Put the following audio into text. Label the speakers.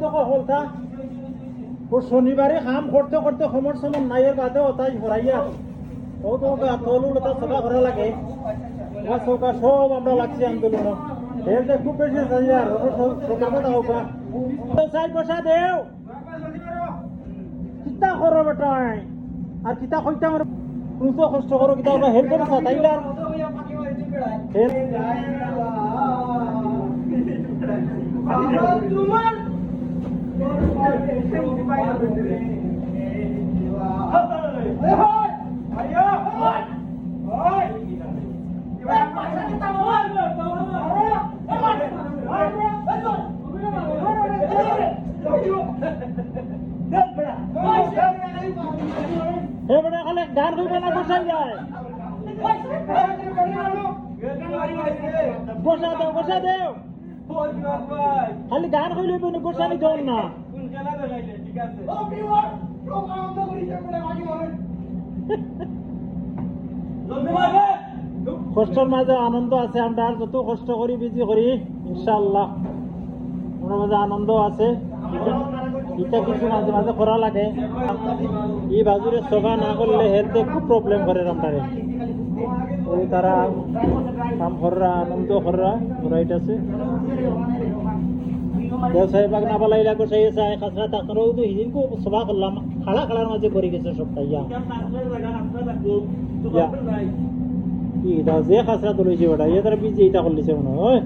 Speaker 1: হলতা ও শনিবারে কাম করতে করতে সমর সমর নাইয়ের বাদে ওটাই ভরাইয়া ও তো তলুটা সভা করা লাগে চৌকা সব আমরা লাগছি আন্দোলন এতে খুব বেশি চাইয়ার সকালে দাও চাই পয়সা দেও কিতা করো বেটা আর কিতা কইতে আমার তুমি তো কষ্ট করো কিতা আমরা হেল্প করো তাইলে আর গান হইবে না বসাই যায় বসা দেও খালি গান হইলে গোসানি দেও না কষ্টের মাঝে আনন্দ আছে আমরা যত কষ্ট করি বিজি করি ইনশাআল্লাহ ওনার মাঝে আনন্দ আছে এটা কিছু মাঝে মাঝে করা লাগে এই বাজুরে সভা না করলে হেলথে খুব প্রবলেম করে আমরা ওই তারা কাম কররা আনন্দ কররা ওরাইটাছে সাহেবাক না বলাইলা গোসাই চাই খাসরা তাকরও তো হিদিনকো সভা করলাম খাড়া খাড়ার মাঝে করে গেছে সবটা ইয়া কি এটা যে খাসরা তো লইছে ওটা ইয়ে তারা বিজে এটা করলিছে মনে হয়